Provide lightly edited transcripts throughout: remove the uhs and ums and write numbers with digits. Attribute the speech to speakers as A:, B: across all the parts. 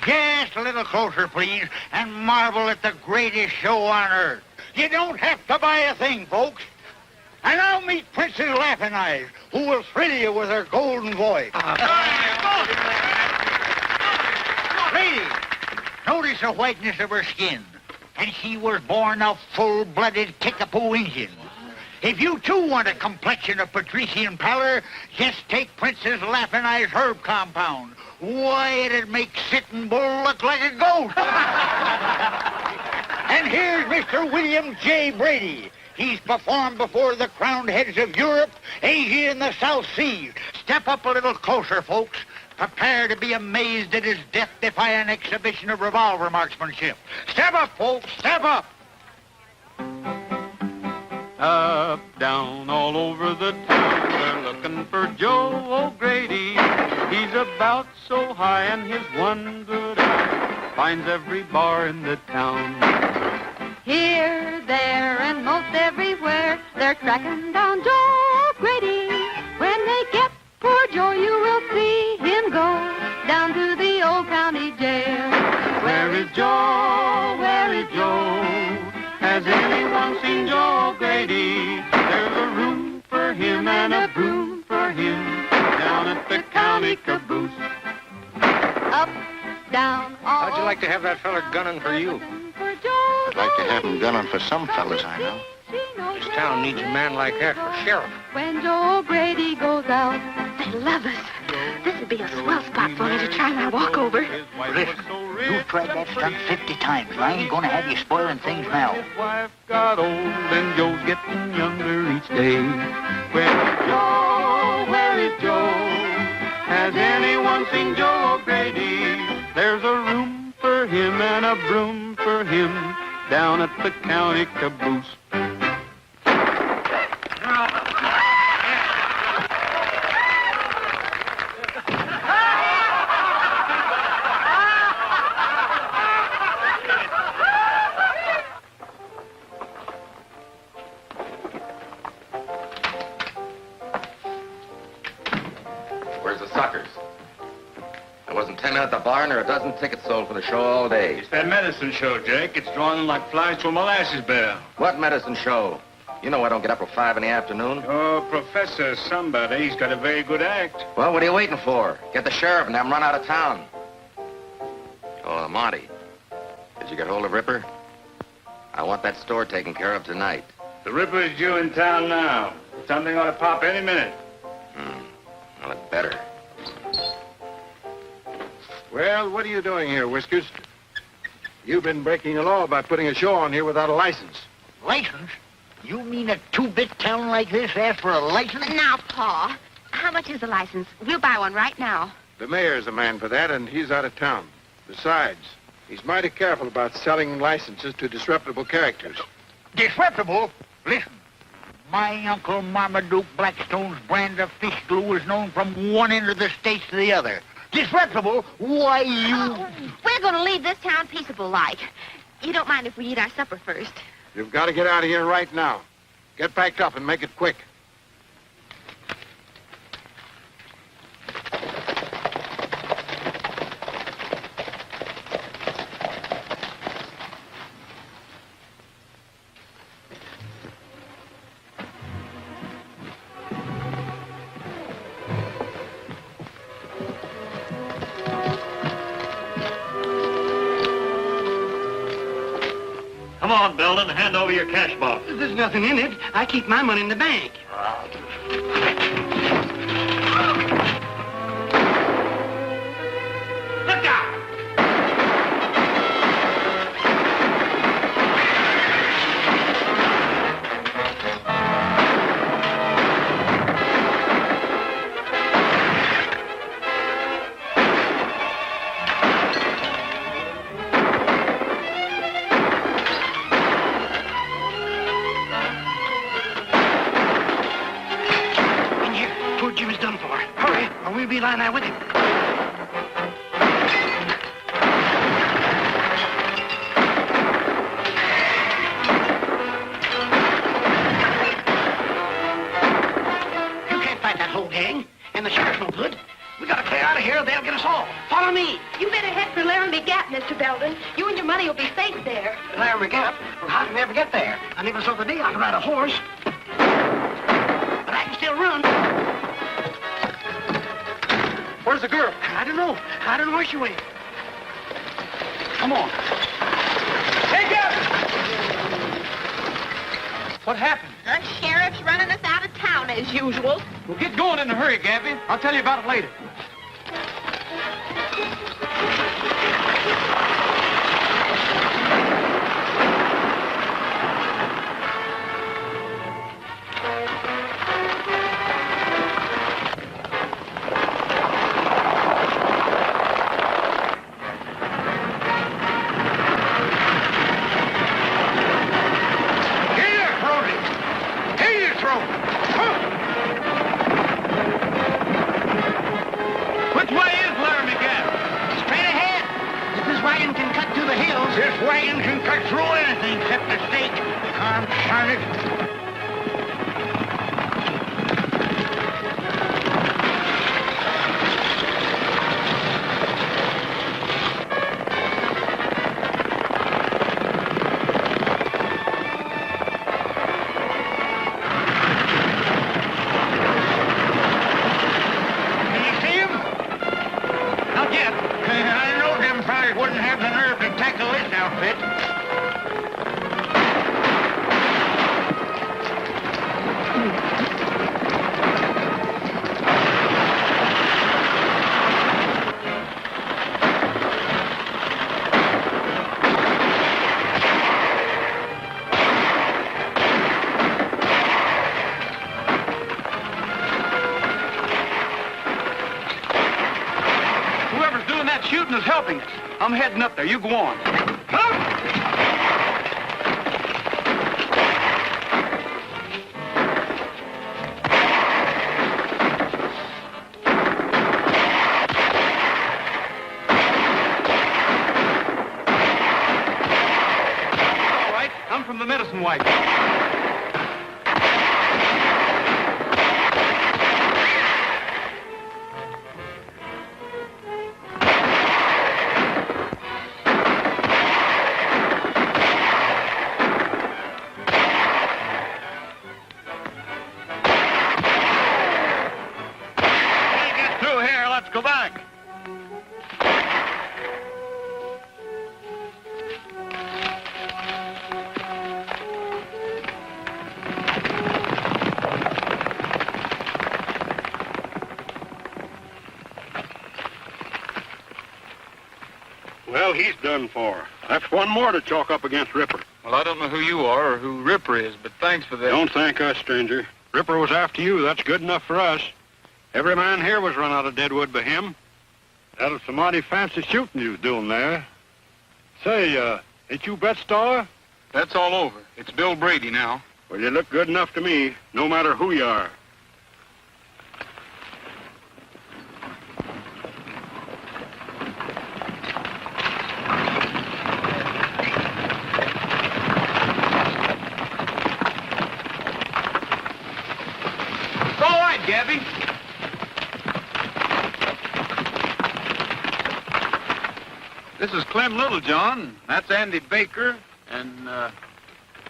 A: Just a little closer, please, and marvel at the greatest show on earth. You don't have to buy a thing, folks. And now meet Princess Laughing Eyes, who will thrill you with her golden voice. Ladies, notice the whiteness of her skin. And she was born a full-blooded Kickapoo Indian. If you, too, want a complexion of patrician pallor, just take Princess Laughing Eyes Herb Compound. Why, it'd make Sitting Bull look like a goat. And here's Mr. William J. Brady. He's performed before the crowned heads of Europe, Asia, and the South Seas. Step up a little closer, folks. Prepare to be amazed at his death-defying exhibition of revolver marksmanship. Step up, folks, step up.
B: Up, down, all over the town, they're looking for Joe O'Grady. He's about so high, and his one good eye finds every bar in the town.
C: Here, there, and most everywhere, they're tracking down Joe O'Grady. When they get poor Joe, you will see him go down to the old county jail.
B: Where is Joe? Where is Joe? Has anyone seen Joe O'Grady? There's a room for him and a broom for him down at the county caboose.
C: Up, down, all
D: How'd you like to have that fella gunning for you?
A: I'd like to have him gunning for some fellas I know.
D: This town needs a man like that for sheriff.
C: When Joe O'Grady goes out, they love us. This would be a swell spot for me to try my walkover.
A: Listen, you've tried that stunt 50 times, and I ain't gonna have you spoiling things now.
B: His wife got old and Joe's getting younger each day. Where is Joe? Where is Joe? Has anyone seen Joe O'Grady? There's a room for him and a broom for him down at the county caboose.
E: Where's the suckers? There wasn't 10 men at the barn or a dozen tickets sold for the show all day.
F: It's that medicine show, Jake. It's drawing them like flies to a molasses barrel.
E: What medicine show? You know I don't get up till 5 in the afternoon.
F: Oh, Professor somebody. He's got a very good act.
E: Well, what are you waiting for? Get the sheriff and have him run out of town. Oh, Monty. Did you get hold of Ripper? I want that store taken care of tonight.
F: The Ripper is due in town now. Something ought to pop any minute.
E: Well, it better.
D: Well, what are you doing here, Whiskers? You've been breaking the law by putting a show on here without a license.
A: License? You mean a two-bit town like this asks for a license?
C: Now, Pa, how much is the license? We'll buy one right now.
D: The mayor's the man for that, and he's out of town. Besides, he's mighty careful about selling licenses to disreputable characters.
A: Disreputable? Listen, my Uncle Marmaduke Blackstone's brand of fish glue is known from one end of the states to the other. Disreputable? Why, you...
C: We're going to leave this town peaceable-like. You don't mind if we eat our supper first?
D: You've got to get out of here right now. Get packed up and make it quick.
F: Come on, Belden, hand over your cash box.
G: There's nothing in it. I keep my money in the bank. Look out! Jim's done for. Hurry, or we'll be lying there with him. You can't fight that whole gang, and the sheriff's no good. We gotta clear out of here or they'll get us all. Follow me.
C: You better head for Laramie Sheldon. You and your money will be safe there.
G: Laramie Gap? Well, how can we ever get there? I never saw the day I could ride a horse. But I can still run. Where's the girl? I don't know. I don't know where she went. Come on. Hey, Gabby! What happened?
H: The sheriff's running us out of town as usual.
F: Well, get going in a hurry, Gabby. I'll tell you about it later.
A: This wagon can cut through anything except the stake. Confound it.
F: Shooting is helping us. I'm heading up there. You go on. All right. I'm from the medicine wagon.
D: Go back. Well, he's done for. That's one more to chalk up against Ripper.
F: Well, I don't know who you are or who Ripper is, but thanks for that.
D: Don't thank us, stranger. Ripper was after you. That's good enough for us. Every man here was run out of Deadwood by him. That was some mighty fancy shooting you was doing there. Say, ain't you Bet Star?
F: That's all over. It's Bill Brady now.
D: Well, you look good enough to me, no matter who you are.
F: It's all right, Gabby. This is Clem Littlejohn. That's Andy Baker and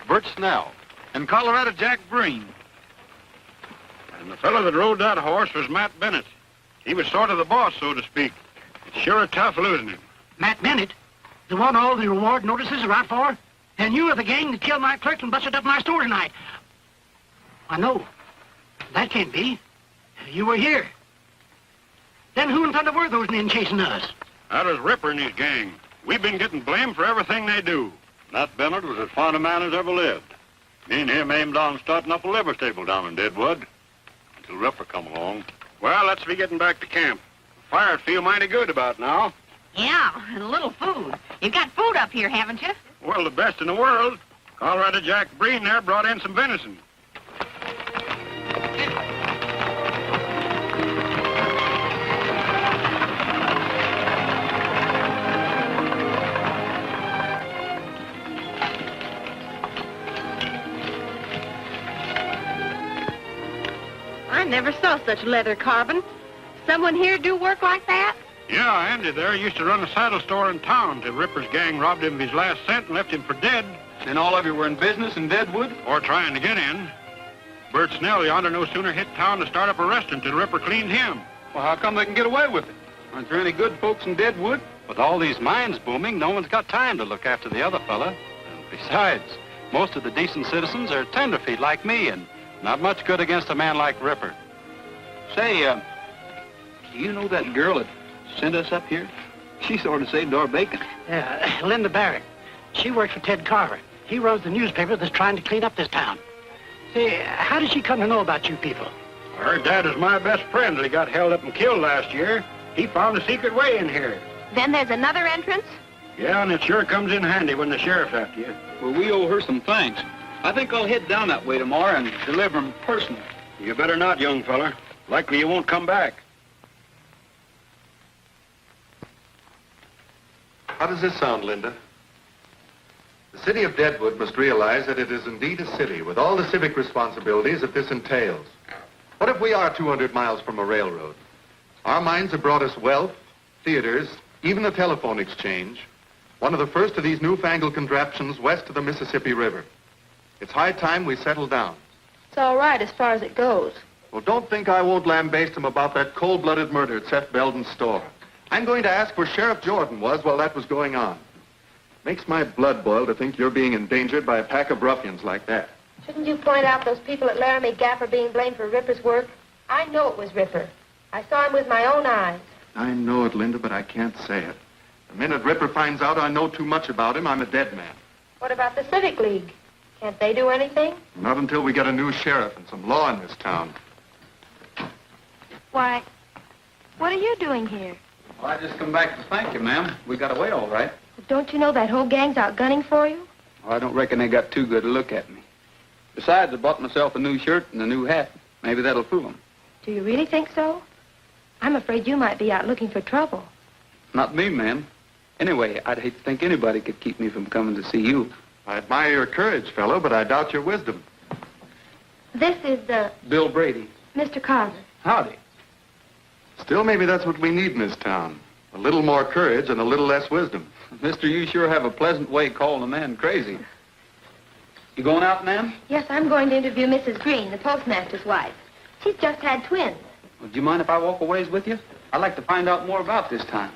F: Bert Snell. And Colorado Jack Breen.
D: And the fellow that rode that horse was Matt Bennett. He was sort of the boss, so to speak. It's sure tough losing him.
G: Matt Bennett? The one all the reward notices are out for? And you were the gang that killed my clerk and busted up my store tonight. I know. That can't be. You were here. Then who in thunder were those men chasing us?
D: That was Ripper and his gang. We've been getting blamed for everything they do. That Bennett was as fine a man as ever lived. Me and him aimed on starting up a liver stable down in Deadwood. Until Ripper come along. Well, let's be getting back to camp. Fire'd feel mighty good about now.
H: Yeah, and a little food. You've got food up here, haven't you?
D: Well, the best in the world. Colorado Jack Breen there brought in some venison.
C: I never saw such leather carving. Someone here do work like that?
D: Yeah, Andy there used to run a saddle store in town till Ripper's gang robbed him of his last cent and left him for dead.
F: And all of you were in business in Deadwood?
D: Or trying to get in. Bert Snell yonder no sooner hit town to start up a restaurant till Ripper cleaned him.
F: Well, how come they can get away with it? Aren't there any good folks in Deadwood? With all these mines booming, no one's got time to look after the other fella. And besides, most of the decent citizens are tenderfeet like me, and not much good against a man like Ripper. Say, do you know that girl that sent us up here? She sort of saved our bacon.
G: Yeah, Linda Barrett. She works for Ted Carver. He runs the newspaper that's trying to clean up this town. Say, how did she come to know about you people?
D: Her dad is my best friend that he got held up and killed last year. He found a secret way in here.
H: Then there's another entrance?
D: Yeah, and it sure comes in handy when the sheriff's after you.
F: Well, we owe her some thanks. I think I'll head down that way tomorrow and deliver them personally.
D: You better not, young feller. Likely you won't come back.
I: How does this sound, Linda? The city of Deadwood must realize that it is indeed a city with all the civic responsibilities that this entails. What if we are 200 miles from a railroad? Our mines have brought us wealth, theaters, even a telephone exchange, one of the first of these newfangled contraptions west of the Mississippi River. It's high time we settle down.
J: It's all right as far as it goes.
I: Well, don't think I won't lambaste him about that cold-blooded murder at Seth Belden's store. I'm going to ask where Sheriff Jordan was while that was going on. Makes my blood boil to think you're being endangered by a pack of ruffians like that.
J: Shouldn't you point out those people at Laramie Gap are being blamed for Ripper's work? I know it was Ripper. I saw him with my own eyes.
I: I know it, Linda, but I can't say it. The minute Ripper finds out I know too much about him, I'm a dead man.
J: What about the Civic League? Can't they do anything?
I: Not until we get a new sheriff and some law in this town.
J: Why, what are you doing here?
F: Well, I just come back to thank you, ma'am. We got away all right.
J: Don't you know that whole gang's out gunning for you?
F: Well, I don't reckon they got too good a look at me. Besides, I bought myself a new shirt and a new hat. Maybe that'll fool them.
J: Do you really think so? I'm afraid you might be out looking for trouble.
F: Not me, ma'am. Anyway, I'd hate to think anybody could keep me from coming to see you.
I: I admire your courage, fellow, but I doubt your wisdom.
J: This is,
F: Bill Brady.
J: Mr. Carver.
F: Howdy.
I: Still, maybe that's what we need in this town. A little more courage and a little less wisdom.
F: Mister, you sure have a pleasant way calling a man crazy. You going out, ma'am?
J: Yes, I'm going to interview Mrs. Green, the postmaster's wife. She's just had twins.
F: Well, do you mind if I walk a ways with you? I'd like to find out more about this time.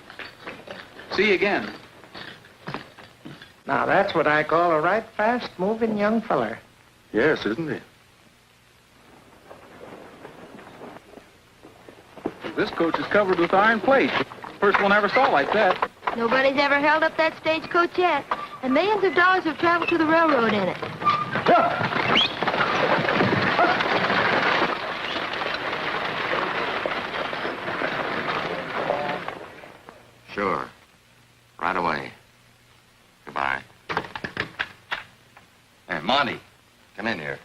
F: See you again.
K: Now, that's what I call a right fast-moving young feller.
I: Yes, isn't he?
F: This coach is covered with iron plate. First one I ever saw like that.
J: Nobody's ever held up that stagecoach yet, and millions of dollars have traveled to the railroad in it.
E: Sure. Right away. Goodbye. Hey, Monty, come in here.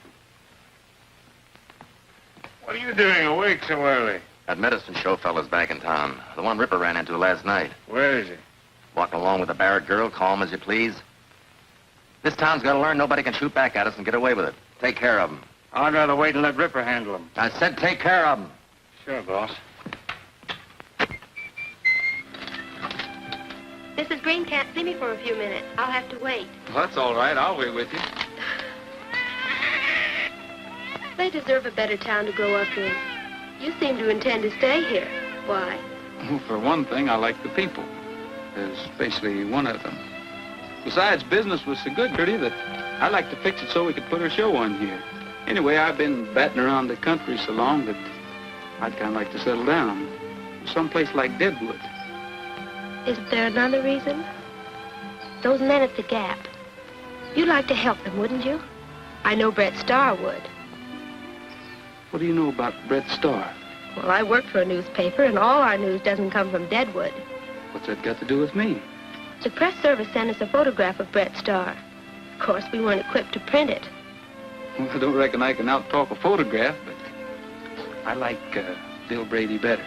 D: What are you doing awake so early?
E: That medicine show fella's back in town. The one Ripper ran into last night.
D: Where is he?
E: Walking along with the Barrett girl, calm as you please. This town's got to learn nobody can shoot back at us and get away with it. Take care of him.
D: I'd rather wait and let Ripper handle him.
E: I said take care of him.
D: Sure, boss.
J: Mrs. Green can't see me for a few minutes. I'll have to wait.
F: Well, that's all right. I'll wait with you.
J: They deserve a better town to grow up in. You seem to intend to stay here. Why?
F: Well, for one thing, I like the people. Especially one of them. Besides, business was so good, Gertie, that I'd like to fix it so we could put our show on here. Anyway, I've been batting around the country so long that I'd kind of like to settle down. Someplace like Deadwood.
J: Isn't there another reason? Those men at the Gap. You'd like to help them, wouldn't you? I know Brett Starr would.
F: What do you know about Brett Starr?
J: Well, I work for a newspaper, and all our news doesn't come from Deadwood.
F: What's that got to do with me?
J: The press service sent us a photograph of Brett Starr. Of course, we weren't equipped to print it.
F: Well, I don't reckon I can out-talk a photograph, but I like Bill Brady better.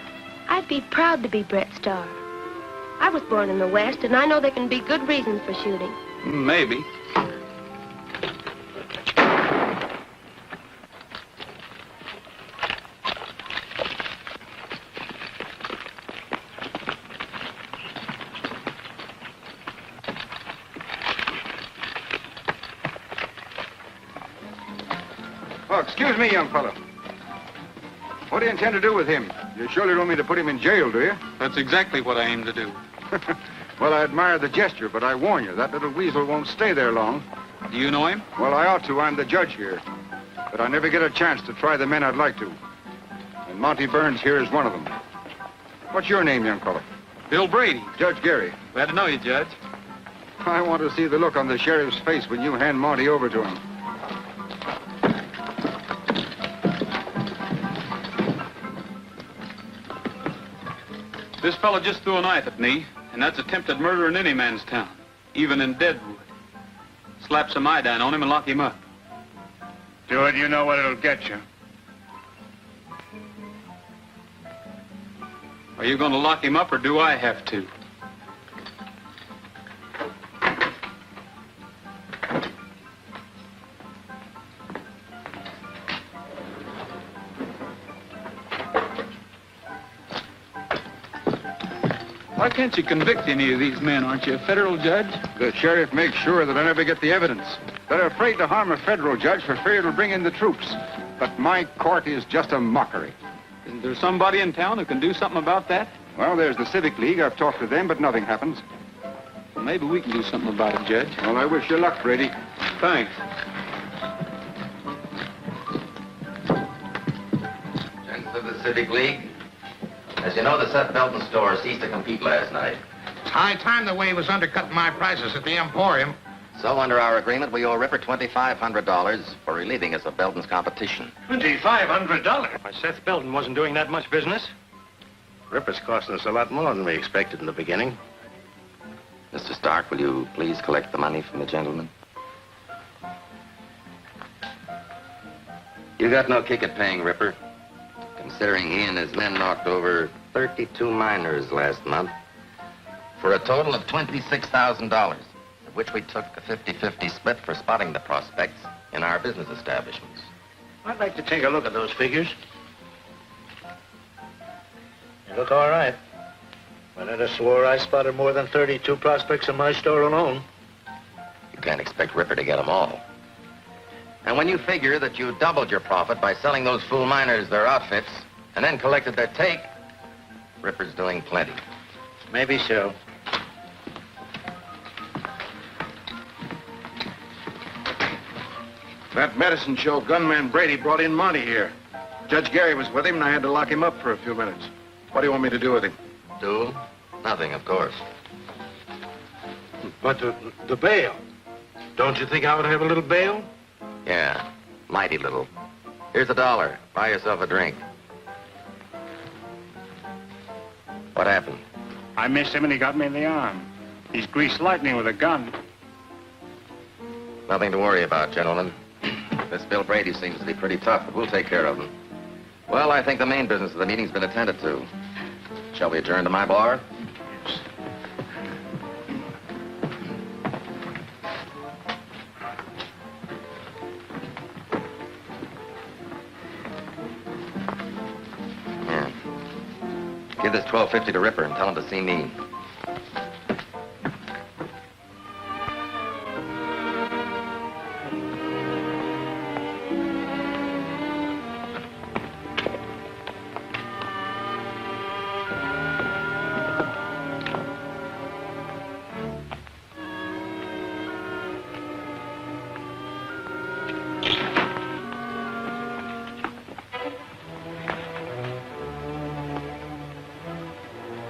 J: I'd be proud to be Brett Starr. I was born in the West, and I know there can be good reasons for shooting.
F: Maybe.
L: Oh, excuse me, young fellow. What do you intend to do with him? You surely don't mean to put him in jail, do you?
F: That's exactly what I aim to do.
L: Well, I admire the gesture, but I warn you, that little weasel won't stay there long.
F: Do you know him?
L: Well, I ought to. I'm the judge here. But I never get a chance to try the men I'd like to. And Monty Burns here is one of them. What's your name, young fellow?
F: Bill Brady.
L: Judge Gary.
F: Glad to know you, Judge.
L: I want to see the look on the sheriff's face when you hand Monty over to him.
F: This fellow just threw a knife at me, and that's attempted murder in any man's town, even in Deadwood. Slap some iodine on him and lock him up.
M: Do it, you know what it'll get you.
F: Are you going to lock him up, or do I have to? Why can't you convict any of these men? Aren't you a federal judge?
L: The sheriff makes sure that I never get the evidence. They're afraid to harm a federal judge for fear it'll bring in the troops. But my court is just a mockery.
F: Isn't there somebody in town who can do something about that?
L: Well, there's the Civic League. I've talked to them, but nothing happens.
F: Well, maybe we can do something about it, Judge.
L: Well, I wish you luck, Brady.
F: Thanks.
E: Gents of the Civic League, as you know, the Seth Belton store ceased to compete last night.
K: It's high time the way he was undercutting my prices at the Emporium.
E: So, under our agreement, we owe Ripper $2,500 for relieving us of Belton's competition.
K: $2,500? Why, Seth Belton wasn't doing that much business. Ripper's costing us a lot more than we expected in the beginning.
E: Mr. Stark, will you please collect the money from the gentleman? You got no kick at paying Ripper, considering he and his men knocked over 32 miners last month for a total of $26,000, of which we took a 50-50 split for spotting the prospects in our business establishments.
K: I'd like to take a look at those figures. They look all right. But I'd have swore I spotted more than 32 prospects in my store alone.
E: You can't expect Ripper to get them all. And when you figure that you doubled your profit by selling those fool miners their outfits and then collected their take, Ripper's doing plenty.
K: Maybe so.
L: That medicine show gunman Brady brought in Monty here. Judge Gary was with him, and I had to lock him up for a few minutes. What do you want me to do with him?
E: Do? Nothing, of course.
K: But the bail. Don't you think I ought to have a little bail?
E: Yeah, mighty little. Here's $1. Buy yourself a drink. What happened?
M: I missed him and he got me in the arm. He's greased lightning with a gun.
E: Nothing to worry about, gentlemen. This Bill Brady seems to be pretty tough, but we'll take care of him. Well, I think the main business of the meeting's been attended to. Shall we adjourn to my bar? Here. Give this $12.50 to Ripper and tell him to see me.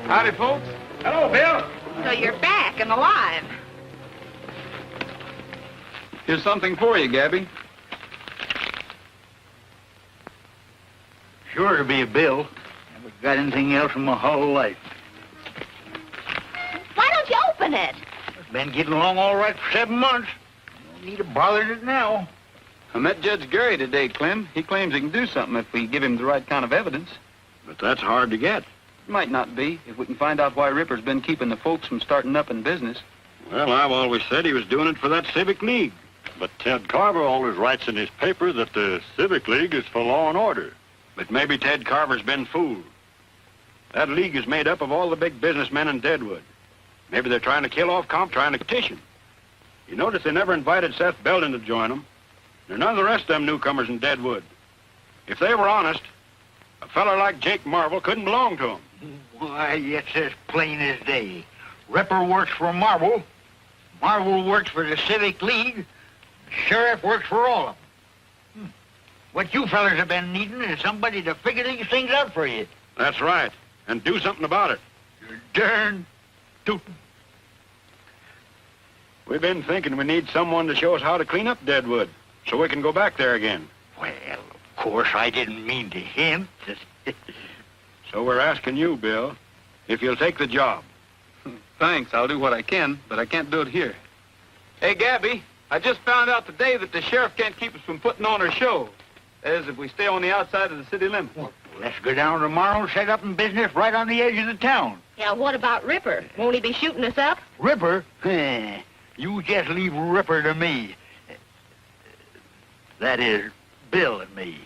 F: Howdy, folks.
K: Hello, Bill.
H: So you're back and alive.
F: Here's something for you, Gabby.
A: Sure to be a bill. Never got anything else in my whole life.
H: Why don't you open it?
A: Been getting along all right for 7 months. Don't need to bother it now.
F: I met Judge Gary today, Clem. He claims he can do something if we give him the right kind of evidence.
M: But that's hard to get.
F: It might not be, if we can find out why Ripper's been keeping the folks from starting up in business.
D: Well, I've always said he was doing it for that Civic League. But Ted Carver always writes in his paper that the Civic League is for law and order. But maybe Ted Carver's been fooled. That league is made up of all the big businessmen in Deadwood. Maybe they're trying to kill off trying to petition. You notice they never invited Seth Belton to join them.
F: They're none of the rest of them newcomers in Deadwood. If they were honest, a fella like Jake Marvel couldn't belong to them.
A: Why, it's as plain as day. Ripper works for Marvel. Marvel works for the Civic League. The sheriff works for all of them. What you fellas have been needing is somebody to figure these things out for you.
F: That's right. And do something about it.
A: You're darn tootin'.
F: We've been thinking we need someone to show us how to clean up Deadwood so we can go back there again.
A: Well, of course, I didn't mean to hint.
F: So we're asking you, Bill, if you'll take the job.
N: Thanks, I'll do what I can, but I can't do it here. Hey, Gabby, I just found out today that the sheriff can't keep us from putting on our show. That is, if we stay on the outside of the city limits.
A: Well, let's go down tomorrow and set up in business right on the edge of the town.
H: Yeah, what about Ripper? Won't he be shooting us up?
A: Ripper? You just leave Ripper to me. That is, Bill and me.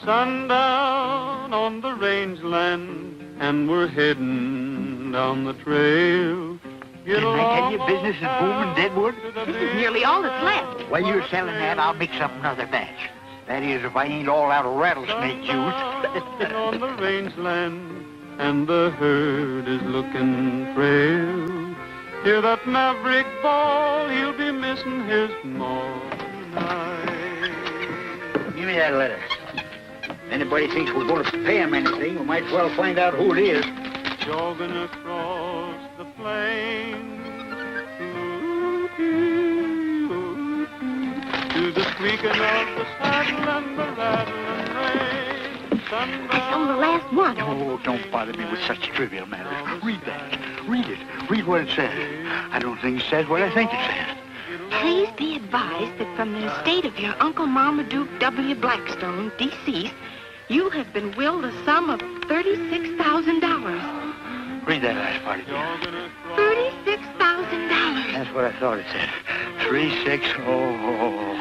B: Sundown on the rangeland, and we're heading down the trail.
A: Didn't I tell you business is booming Deadwood?
H: This is nearly all that's left.
A: While you're selling that, I'll mix up another batch. That is, if I ain't all out of rattlesnake juice.
B: On the rangeland, and the herd is looking frail. Hear that maverick bawl, he'll be missing his maw tonight.
A: Give me that letter. If anybody thinks we're going to pay him anything, we might as well find out who it is.
B: Jogging across the plain to the squeaking of the saddle and the rattling rein.
H: That's on the last one.
A: Oh, don't bother me with such trivial matters. Read that. Read it. Read what it says. I don't think it says what I think it says.
C: Please be advised that from the estate of your Uncle Marmaduke W. Blackstone, deceased, you have been willed a sum of $36,000.
A: Read that last part again.
C: $36,000.
A: That's what I thought it said. 36. Oh.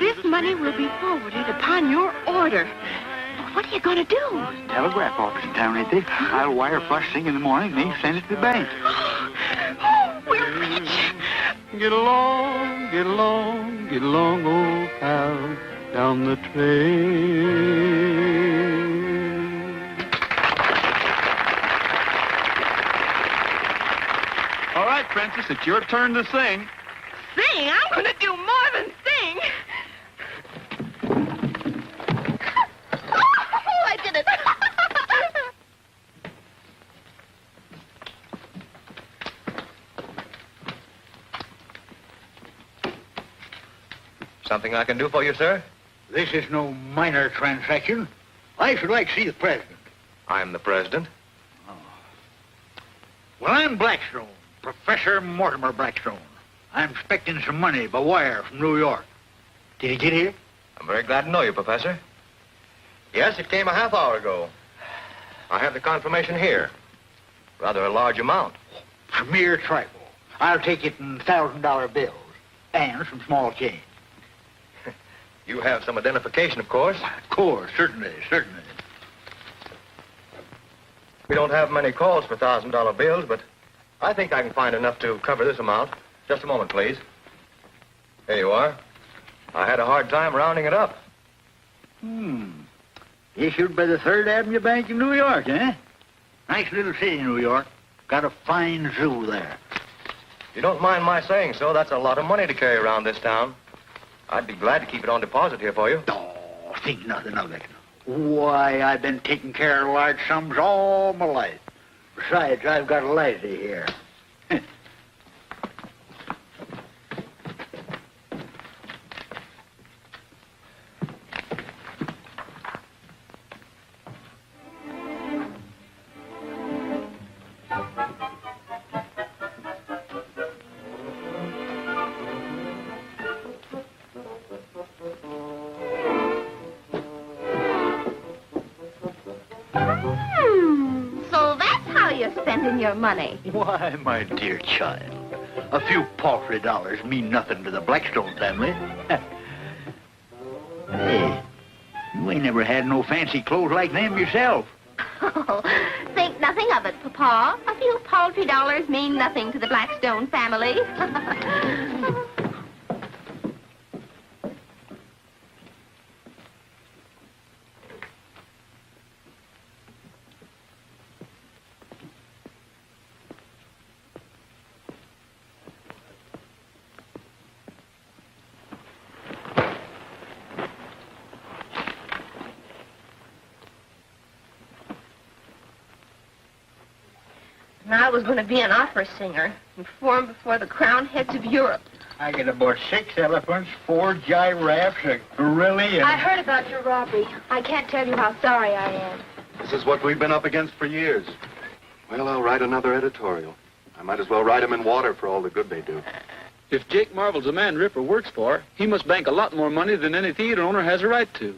C: This money will be forwarded upon your order. What are you going to do?
A: Telegraph office in town, ain't they? I'll wire first thing in the morning, and they send it to the bank.
C: Oh, we're rich.
B: Get along, get along, get along, old pal, down the trail.
N: All right, Princess, it's your turn to sing.
C: Sing? I'm going to do more than sing. Oh, I did it.
O: Something I can do for you, sir?
A: This is no minor transaction. I should like to see the president.
O: I'm the president.
A: Oh. Well, I'm Blackstone, Professor Mortimer Blackstone. I'm expecting some money by wire from New York. Did he get here?
O: I'm very glad to know you, Professor. Yes, it came a half hour ago. I have the confirmation here. Rather a large amount.
A: Premier trifle. I'll take it in $1,000 bills and some small change.
O: You have some identification, of course.
A: Of course, certainly.
O: We don't have many calls for $1,000 bills, but I think I can find enough to cover this amount. Just a moment, please. Here you are. I had a hard time rounding it up.
A: Issued by the 3rd Avenue Bank in New York, eh? Nice little city, New York. Got a fine zoo there.
O: If you don't mind my saying so, that's a lot of money to carry around this town. I'd be glad to keep it on deposit here for you.
A: Oh, think nothing of it. Why, I've been taking care of large sums all my life. Besides, I've got a lazy here.
H: So that's how you're spending your money.
A: Why, my dear child, A few paltry dollars mean nothing to the Blackstone family. Hey, you ain't never had no fancy clothes like them yourself.
P: Oh, think nothing of it, Papa. A few paltry dollars mean nothing to the Blackstone family. And I was going to be an opera singer and perform before the crowned heads of Europe.
A: I get about 6 elephants, 4 giraffes, a gorilla, and...
J: I heard about your robbery. I can't tell you how sorry I am.
I: This is what we've been up against for years. Well, I'll write another editorial. I might as well write them in water for all the good they do.
N: If Jake Marvel's the man Ripper works for, he must bank a lot more money than any theater owner has a right to.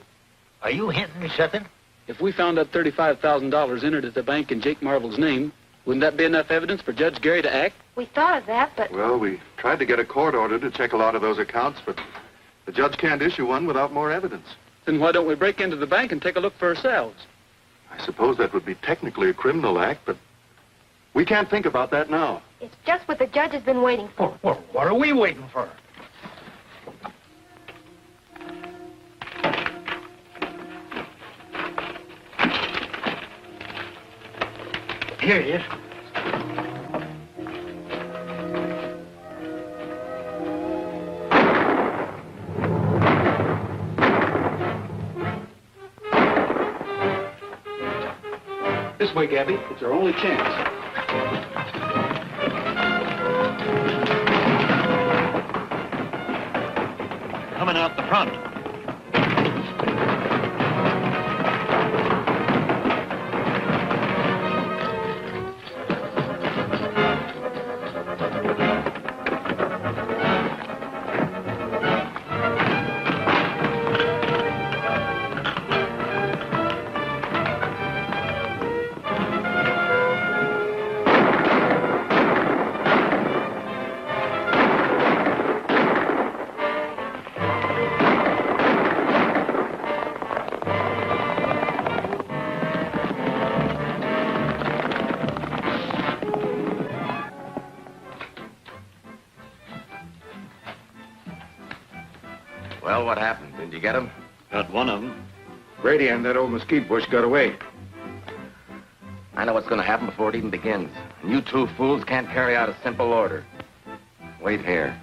A: Are you hinting at something?
N: If we found that $35,000 entered at the bank in Jake Marvel's name, wouldn't that be enough evidence for Judge Gary to act?
J: We thought of that, but...
I: Well, we tried to get a court order to check a lot of those accounts, but the judge can't issue one without more evidence.
N: Then why don't we break into the bank and take a look for ourselves?
I: I suppose that would be technically a criminal act, but we can't think about that now.
J: It's just what the judge has been waiting for.
A: Well, what are we waiting for? Here it is.
F: This way, Gabby. It's our only chance.
D: Coming out the front.
E: Well, what happened? Did you get him?
D: Got one of them.
L: Brady and that old mesquite bush got away.
E: I know what's going to happen before it even begins. And you two fools can't carry out a simple order. Wait here.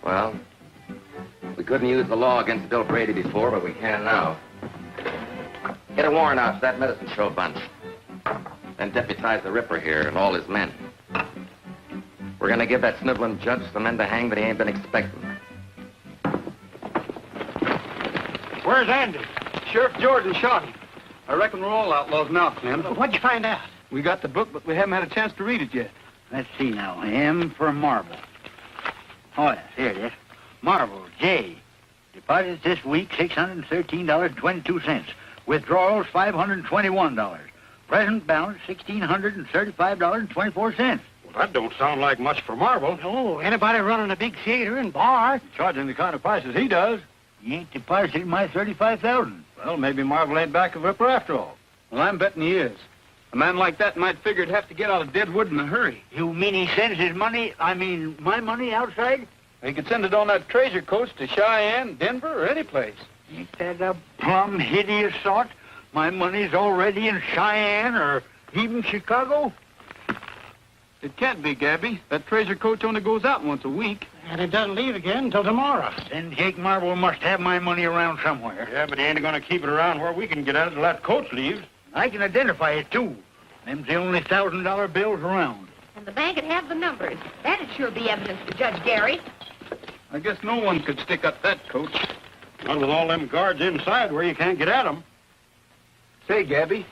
E: Well, we couldn't use the law against Bill Brady before, but we can now. Get a warrant out for that medicine show bunch. Then deputize the Ripper here and all his men. We're gonna give that sniveling judge some men to hang that he ain't been expecting.
F: Where's Andy? Sheriff Jordan shot him. I reckon we're all outlaws now, Clem.
G: What'd you find out?
F: We got the book, but we haven't had a chance to read it yet.
A: Let's see now. M for Marble. Oh, yes, here it is. Marble, J. Deposits this week, $613.22. Withdrawals, $521. Present balance, $1,635.24.
K: Well, that don't sound like much for Marble.
G: Oh, anybody running a big theater and bar?
K: Charging the kind of prices he does.
A: He ain't deposited my $35,000.
F: Well, maybe Marvel ain't back of Ripper after all. Well, I'm betting he is. A man like that might figure he'd have to get out of Deadwood in a hurry.
A: You mean he sends his money, my money outside?
N: He could send it on that treasure coach to Cheyenne, Denver, or any place.
A: Ain't that a plumb hideous thought? My money's already in Cheyenne or even Chicago?
N: It can't be, Gabby. That treasure coach only goes out once a week.
G: And it doesn't leave again until tomorrow.
A: Then Jake Marble must have my money around somewhere.
K: Yeah, but he ain't gonna keep it around where we can get at it till that coach leaves.
A: I can identify it, too. Them's the only $1,000 bills around.
P: And the bank would have the numbers. That'd sure be evidence for Judge Gary.
N: I guess no one could stick up that coach.
K: Not with all them guards inside where you can't get at them.
N: Say, Gabby.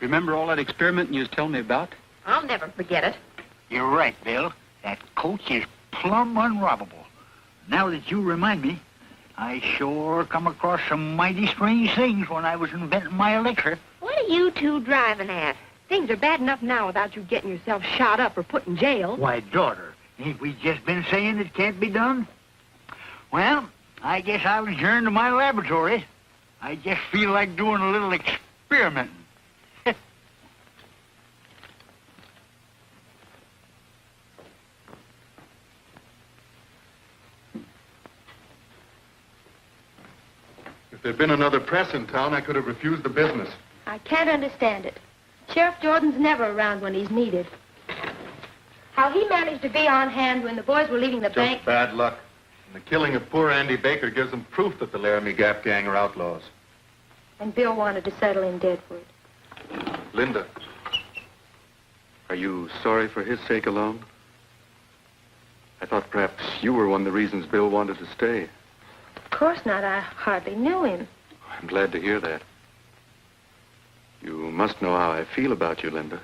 N: Remember all that experiment you was telling me about?
P: I'll never forget it.
A: You're right, Bill. That coach is plumb unrobbable. Now that you remind me, I sure come across some mighty strange things when I was inventing my elixir.
Q: What are you two driving at? Things are bad enough now without you getting yourself shot up or put in jail.
A: Why, daughter, ain't we just been saying it can't be done? Well, I guess I'll adjourn to my laboratory. I just feel like doing a little experimenting.
I: If there'd been another press in town, I could have refused the business.
J: I can't understand it. Sheriff Jordan's never around when he's needed. How he managed to be on hand when the boys were leaving the bank...
I: Just bad luck. And the killing of poor Andy Baker gives them proof that the Laramie Gap gang are outlaws.
J: And Bill wanted to settle in Deadwood.
I: Linda, are you sorry for his sake alone? I thought perhaps you were one of the reasons Bill wanted to stay.
J: Of course not. I hardly knew him.
I: I'm glad to hear that. You must know how I feel about you, Linda.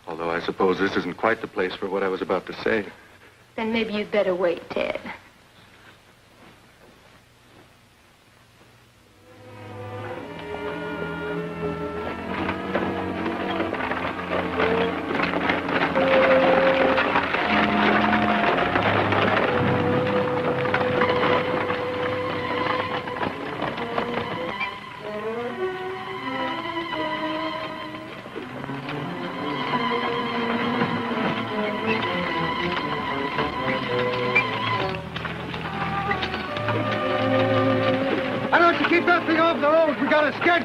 I: Although I suppose this isn't quite the place for what I was about to say.
J: Then maybe you'd better wait, Ted.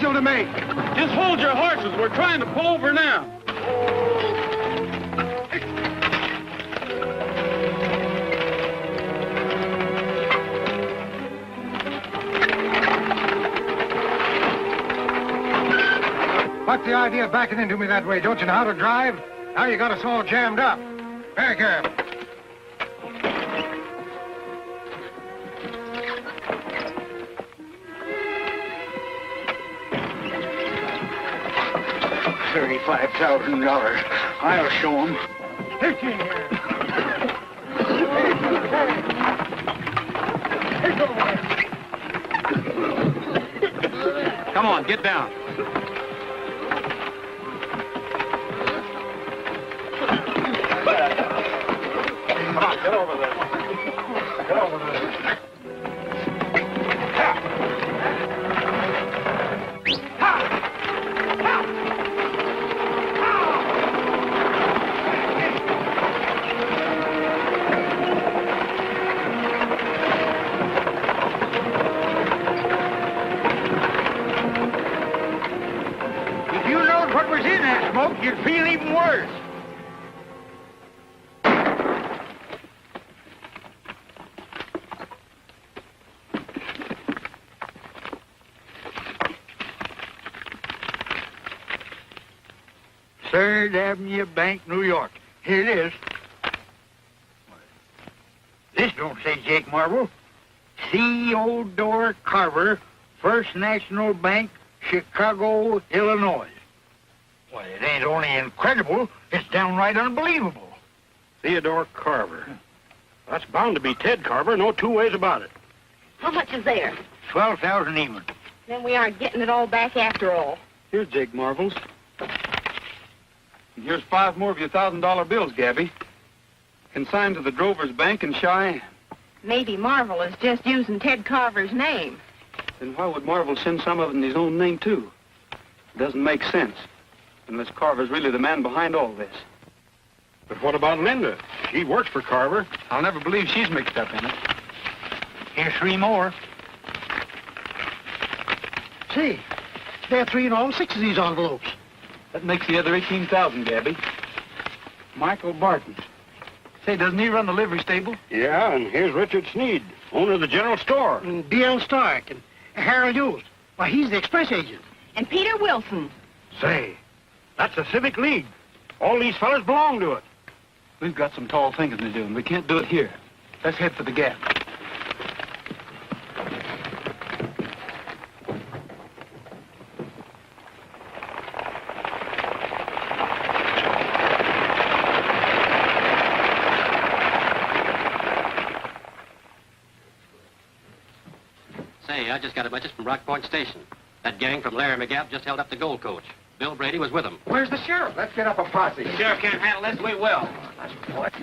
L: To make.
N: Just hold your horses. We're trying to pull over now.
L: What's the idea of backing into me that way? Don't you know how to drive? Now you got us all jammed up. Very good.
A: $35,000. I'll show him.
L: Take in here.
N: Come on, get down.
L: Come on, get over there. Get over there.
A: You'd feel even worse. Third Avenue Bank, New York. Here it is. This don't say Jake Marvel. Theodore Carver, First National Bank, Chicago, Illinois. Well, it ain't only incredible, it's downright unbelievable.
K: Theodore Carver. That's bound to be Ted Carver, no two ways about it.
Q: How much is there?
A: 12,000 even.
Q: Then we aren't getting it all back after all.
N: Here's Jake Marvel's. And here's 5 more of your $1,000 bills, Gabby. Consigned to the Drover's Bank in Cheyenne.
Q: Maybe Marvel is just using Ted Carver's name.
N: Then why would Marvel send some of it in his own name, too? It doesn't make sense. Unless Carver's really the man behind all this.
K: But what about Linda? She works for Carver.
N: I'll never believe she's mixed up in it.
A: Here's 3 more.
G: Say, there are 3 in all 6 of these envelopes.
N: That makes the other 18,000, Gabby. Michael Barton. Say, doesn't he run the livery stable?
K: Yeah, and here's Richard Sneed, owner of the general store.
G: And B.L. Stark and Harold Yules. Why, he's the express agent.
Q: And Peter Wilson.
K: Say, that's the Civic League. All these fellas belong to it.
N: We've got some tall thinking to do, and we can't do it here. Let's head for the Gap.
R: Say, I just got a message from Rock Point Station. That gang from Laramie Gap just held up the gold coach. Bill Brady was with them.
L: Where's the sheriff? Let's get up a posse.
N: The sheriff can't handle this. We will.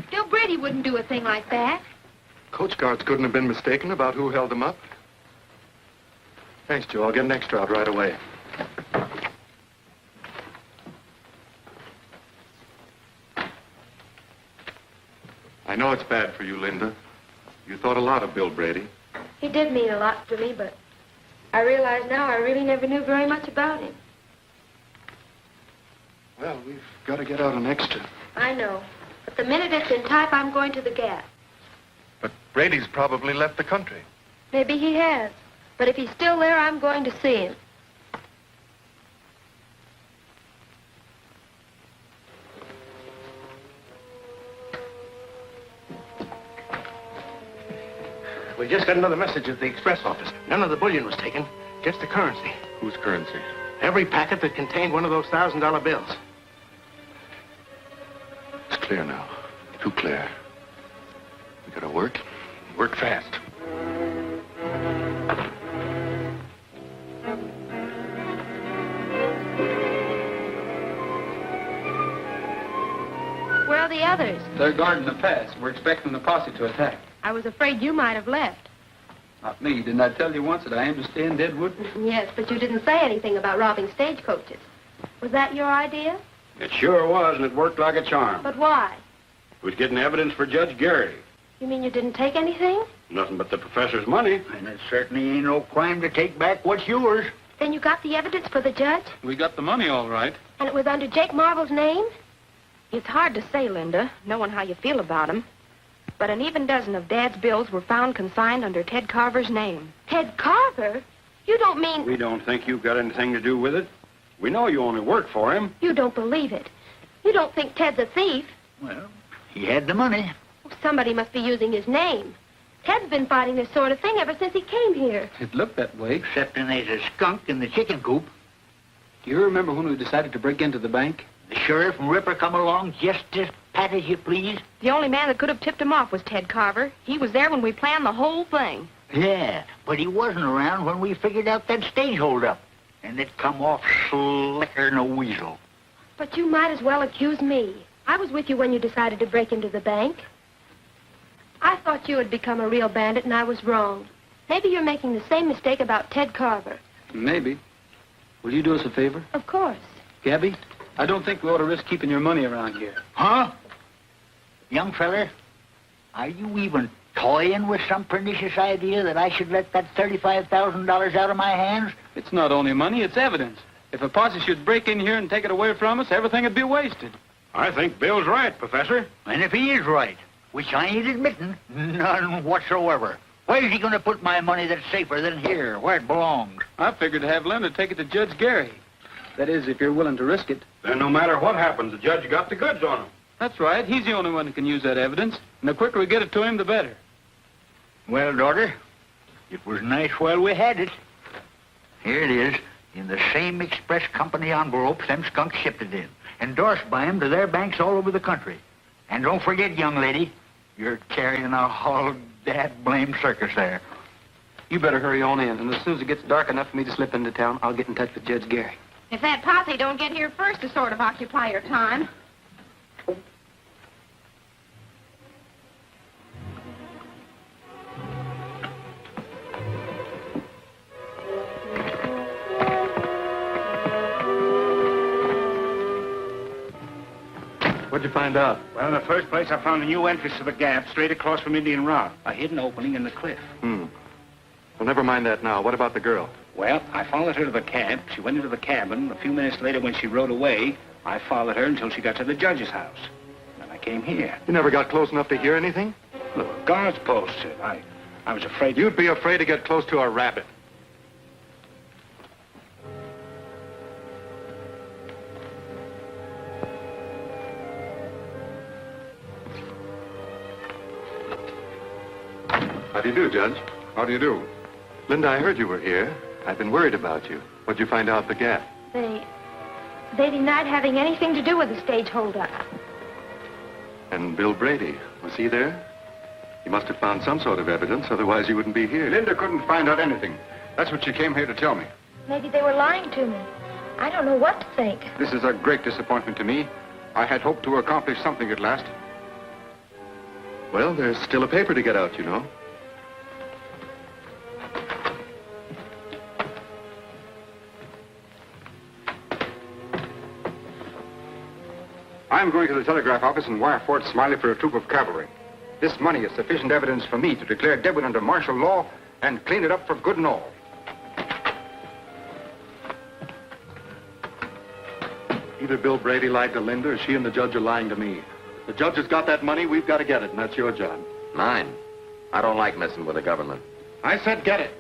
Q: Bill Brady wouldn't do a thing like that.
I: Coach guards couldn't have been mistaken about who held them up. Thanks, Joe. I'll get an extra out right away. I know it's bad for you, Linda. You thought a lot of Bill Brady.
J: He did mean a lot to me, but I realize now I really never knew very much about him.
I: Well, we've got to get out an extra.
J: I know. But the minute it's in type, I'm going to the Gap.
I: But Brady's probably left the country.
J: Maybe he has. But if he's still there, I'm going to see him.
K: We just got another message at the express office. None of the bullion was taken, just the currency.
I: Whose currency?
K: Every packet that contained one of those $1,000 bills.
I: It's clear now. Too clear. We gotta work. Work fast.
J: Where are the others?
N: They're guarding the pass. We're expecting the posse to attack.
J: I was afraid you might have left.
N: Not me. Didn't I tell you once that I aim to stay in Deadwood?
J: Yes, but you didn't say anything about robbing stagecoaches. Was that your idea?
D: It sure was, and it worked like a charm.
J: But why?
D: It was getting evidence for Judge Gary.
J: You mean you didn't take anything?
D: Nothing but the professor's money.
A: And it certainly ain't no crime to take back what's yours.
J: Then you got the evidence for the judge?
N: We got the money all right.
J: And it was under Jake Marvel's name?
Q: It's hard to say, Linda, knowing how you feel about him. But an even dozen of Dad's bills were found consigned under Ted Carver's name.
J: Ted Carver? You don't mean...
D: We don't think you've got anything to do with it. We know you only work for him.
J: You don't believe it. You don't think Ted's a thief.
A: Well, he had the money.
J: Somebody must be using his name. Ted's been fighting this sort of thing ever since he came here.
N: It looked that way.
A: Excepting there's a skunk in the chicken coop.
N: Do you remember when we decided to break into the bank?
A: The sheriff and Ripper come along just as pat as you please.
Q: The only man that could have tipped him off was Ted Carver. He was there when we planned the whole thing.
A: Yeah, but he wasn't around when we figured out that stage holdup. And it come off slicker than a weasel.
J: But you might as well accuse me. I was with you when you decided to break into the bank. I thought you had become a real bandit, and I was wrong. Maybe you're making the same mistake about Ted Carver.
N: Maybe. Will you do us a favor?
J: Of course.
N: Gabby, I don't think we ought to risk keeping your money around here.
A: Huh? Young feller, are you even toying with some pernicious idea that I should let that $35,000 out of my hands?
N: It's not only money, it's evidence. If a posse should break in here and take it away from us, everything would be wasted.
D: I think Bill's right, Professor.
A: And if he is right, which I ain't admitting, none whatsoever, where's he going to put my money that's safer than here, where it belongs?
N: I figured to have Linda take it to Judge Gary. That is, if you're willing to risk it.
D: Then no matter what happens, the judge got the goods on him.
N: That's right. He's the only one who can use that evidence. And the quicker we get it to him, the better.
A: Well, daughter, it was nice while we had it. Here it is, in the same express company envelope them skunks shipped it in, endorsed by them to their banks all over the country. And don't forget, young lady, you're carrying a whole dad-blame circus there.
N: You better hurry on in, and as soon as it gets dark enough for me to slip into town, I'll get in touch with Judge Gary.
H: If that posse don't get here first to sort of occupy your time.
I: What'd you find out?
K: Well, in the first place, I found a new entrance to the Gap straight across from Indian Rock. A hidden opening in the cliff.
I: Well, never mind that now. What about the girl?
K: Well, I followed her to the cab. She went into the cabin. A few minutes later, when she rode away, I followed her until she got to the judge's house. Then I came here.
I: You never got close enough to hear anything?
K: Look, guards posted. I was afraid...
I: You'd be afraid to get close to a rabbit. How do you do, Judge?
L: How do you do?
I: Linda, I heard you were here. I've been worried about you. What'd you find out at the Gap?
J: They denied having anything to do with the stage holdup.
I: And Bill Brady, was he there? He must have found some sort of evidence, otherwise he wouldn't be here.
L: Linda couldn't find out anything. That's what she came here to tell me.
J: Maybe they were lying to me. I don't know what to think.
L: This is a great disappointment to me. I had hoped to accomplish something at last.
I: Well, there's still a paper to get out, you know.
L: I'm going to the telegraph office and wire Fort Smiley for a troop of cavalry. This money is sufficient evidence for me to declare Deadwood under martial law and clean it up for good and all.
I: Either Bill Brady lied to Linda or she and the judge are lying to me. If the judge has got that money, we've got to get it, and that's your job.
E: Mine. I don't like messing with the government.
L: I said get it.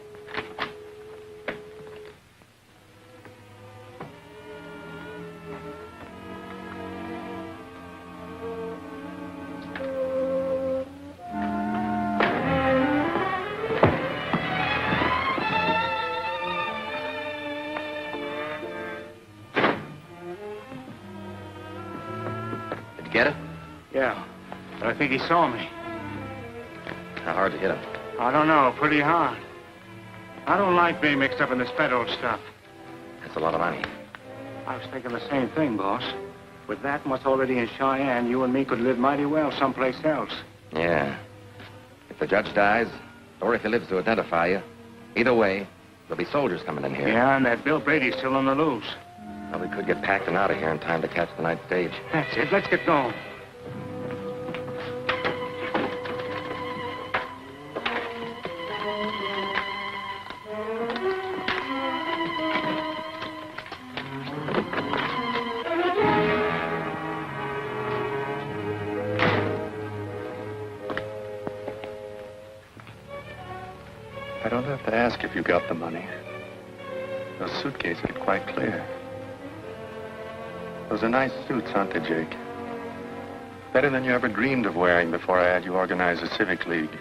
E: Get it?
K: Yeah, but I think he saw me.
E: How hard to hit him?
K: I don't know, pretty hard. I don't like being mixed up in this federal stuff.
E: That's a lot of money.
K: I was thinking the same thing, boss. With that much already in Cheyenne, you and me could live mighty well someplace else.
E: Yeah. If the judge dies, or if he lives to identify you, either way, there'll be soldiers coming in here.
K: Yeah, and that Bill Brady's still on the loose.
E: Well, we could get packed and out of here in time to catch the night stage.
K: That's it. Let's get going.
I: I don't have to ask if you got the money. Those suitcases get quite clear. Those are nice suits, aren't they, Jake? Better than you ever dreamed of wearing before I had you organize a civic league.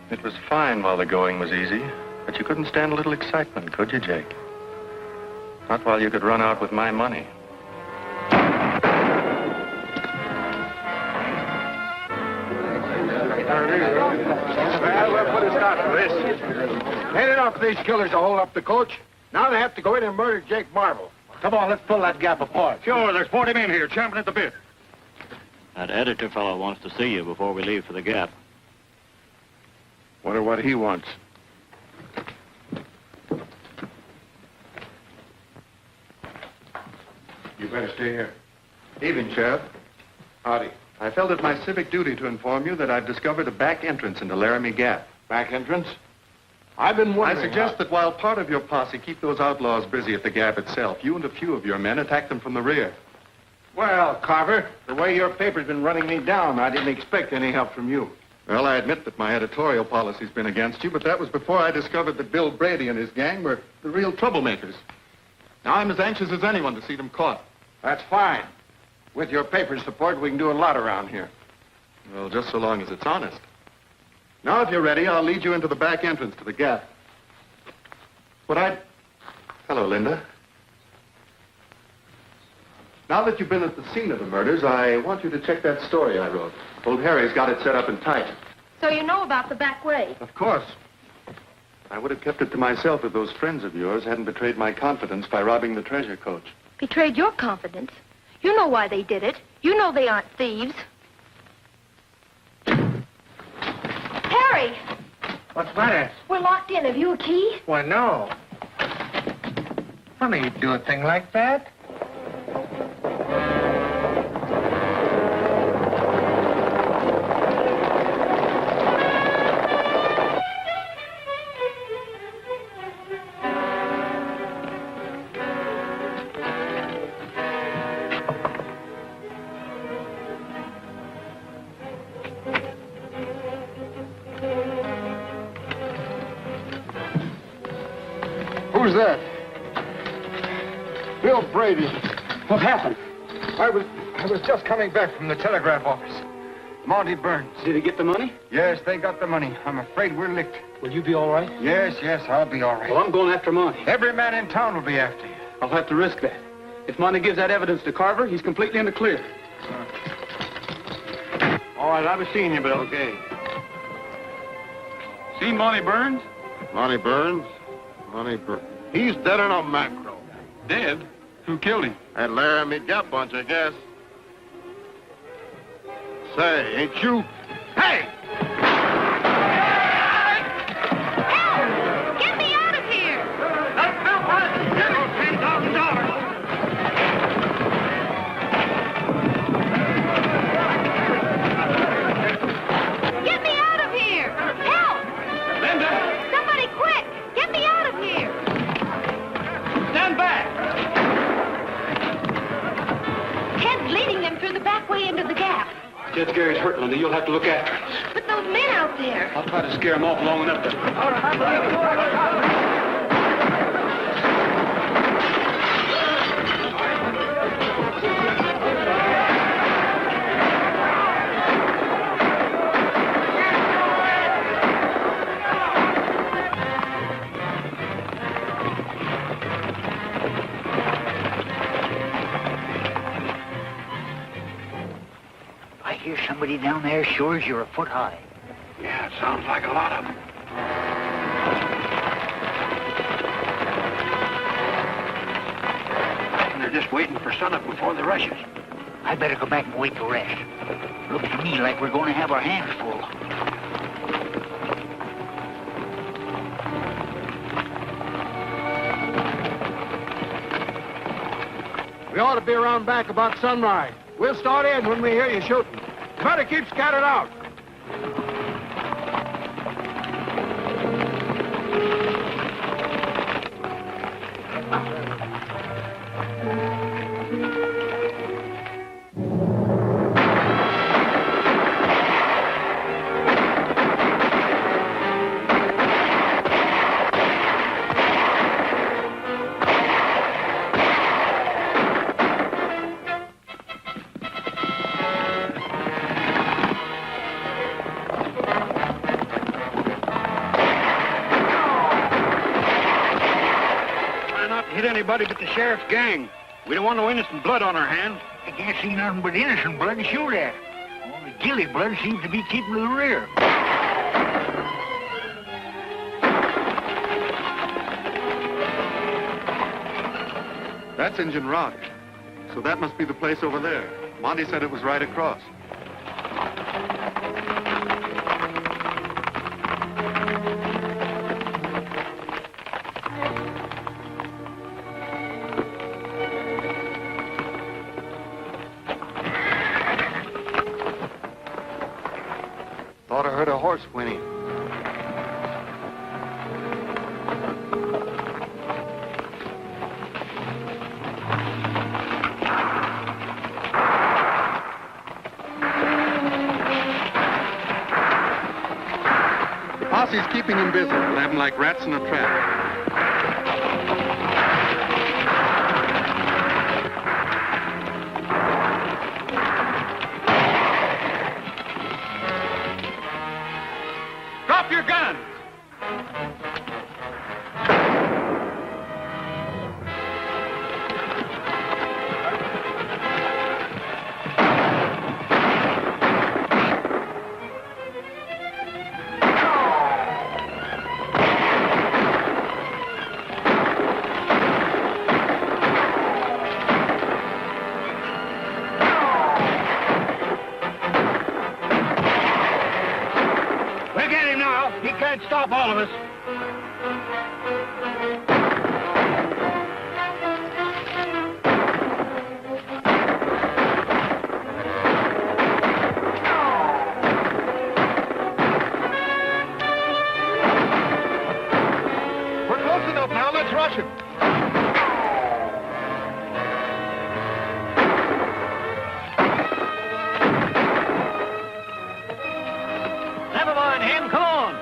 I: It was fine while the going was easy, but you couldn't stand a little excitement, could you, Jake? Not while you could run out with my money.
L: Well, we'll put a stop to this. Had enough of these killers to hold up the coach. Now they have to go in and murder Jake Marvel. Come on, let's pull that gap apart.
D: Sure, there's 40 men here, champing at the bit.
M: That editor fellow wants to see you before we leave for the Gap.
L: Wonder what he wants. You better stay here.
I: Evening, Sheriff.
L: Howdy.
I: I felt it my civic duty to inform you that I've discovered a back entrance into Laramie Gap.
L: Back entrance? I've been wondering.
I: I suggest that while part of your posse keep those outlaws busy at the Gap itself, you and a few of your men attack them from the rear.
L: Well, Carver, the way your paper's been running me down, I didn't expect any help from you.
I: Well, I admit that my editorial policy's been against you, but that was before I discovered that Bill Brady and his gang were the real troublemakers. Now I'm as anxious as anyone to see them caught.
L: That's fine. With your paper's support, we can do a lot around here.
I: Well, just so long as it's honest. Now, if you're ready, I'll lead you into the back entrance to the Gap. Hello, Linda. Now that you've been at the scene of the murders, I want you to check that story I wrote. Old Harry's got it set up and tight.
J: So you know about the back way?
I: Of course. I would have kept it to myself if those friends of yours hadn't betrayed my confidence by robbing the treasure coach.
J: Betrayed your confidence? You know why they did it. You know they aren't thieves. Harry!
G: What's the matter?
J: We're locked in. Have you a key?
G: Why, no. Funny you'd do a thing like that.
L: Who's that? Bill Brady.
G: What happened?
L: I was just coming back from the telegraph office. Monty Burns.
F: Did he get the money?
L: Yes, they got the money. I'm afraid we're licked.
F: Will you be all right?
L: Yes, I'll be all right.
F: Well, I'm going after Monty.
L: Every man in town will be after you.
F: I'll have to risk that. If Monty gives that evidence to Carver, he's completely in the clear.
L: All right, I'll be seeing you, Bill.
F: Okay.
N: Seen Monty Burns?
S: Monty Burns? He's dead in a macro.
N: Dead? Who killed him?
S: That Laramie Gap bunch, I guess. Say, ain't you... Hey!
C: Help! Get me out of here! That's Bill Parsons. Get those $10,000. Get me out of here! Help!
N: Linda!
C: Somebody quick! Get me out of here!
N: Stand back!
C: Ted's leading them through the back way into the gap.
F: Ted Gary's hurt, Linda. You'll have to look after him.
C: But those men out there...
F: I'll try to scare him off long enough to...
A: I hear somebody down there sure as you're a foot high.
M: Yeah, it sounds like a lot of them. And they're just waiting for sunup before the rushes.
A: I better go back and wait to rest. Looks to me like we're going to have our hands full.
S: We ought to be around back about sunrise. We'll start in when we hear you shooting. Better keep scattered out.
M: Anybody but the sheriff's gang. We don't want no innocent blood on our hands.
A: I can't see nothing but innocent blood to shoot at. All the guilty blood seems to be keeping to the rear.
I: That's Injun Rock. So that must be the place over there. Monty said it was right across. Thought I heard a horse whinny. The posse's keeping him busy. We'll have him like rats in a trap.
N: Drop your guns!
M: We'll get him now. He can't stop all of us.
S: We're close enough now. Let's rush him.
M: Never mind him. Come on.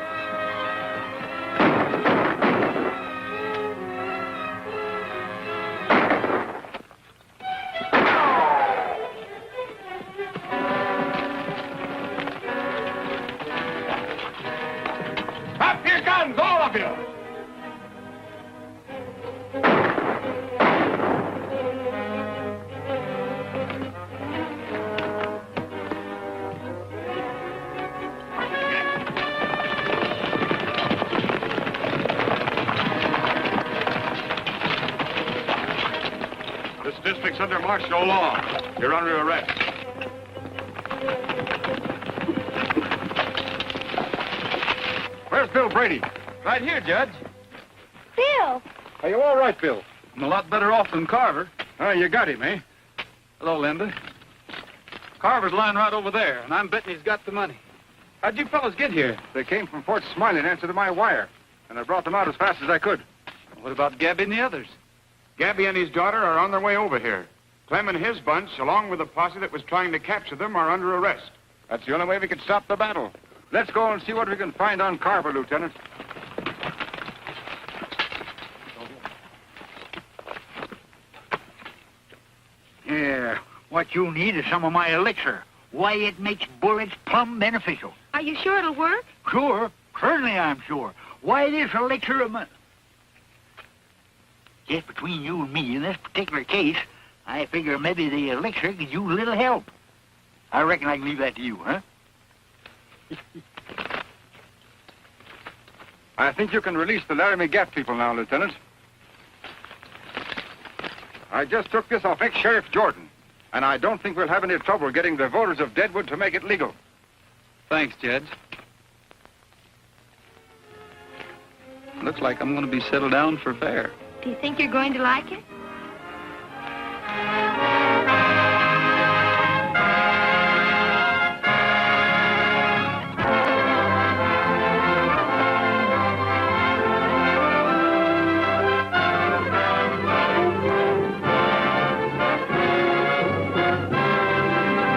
N: Drop your guns, all of you!
D: district's under martial law. You're under arrest.
L: Where's Bill Brady?
N: Right here, Judge.
P: Bill!
L: Are you all right, Bill?
N: I'm a lot better off than Carver.
L: Oh, you got him, eh?
N: Hello, Linda. Carver's lying right over there, and I'm betting he's got the money. How'd you fellas get here?
L: They came from Fort Smiley in answer to my wire, and I brought them out as fast as I could.
N: What about Gabby and the others?
L: Gabby and his daughter are on their way over here. Clem and his bunch, along with the posse that was trying to capture them, are under arrest. That's the only way we can stop the battle. Let's go and see what we can find on Carver, Lieutenant.
A: Yeah, what you need is some of my elixir. Why, it makes bullets plumb beneficial.
Q: Are you sure it'll work?
A: Sure. Certainly I'm sure. Why, this elixir of mine... Just between you and me, in this particular case, I figure maybe the elixir could use a little help. I reckon I can leave that to you, huh?
L: I think you can release the Laramie Gap people now, Lieutenant. I just took this off ex-Sheriff Jordan, and I don't think we'll have any trouble getting the voters of Deadwood to make it legal.
N: Thanks, Judge. Looks like I'm going to be settled down for fair.
Q: Do you think you're going to like it?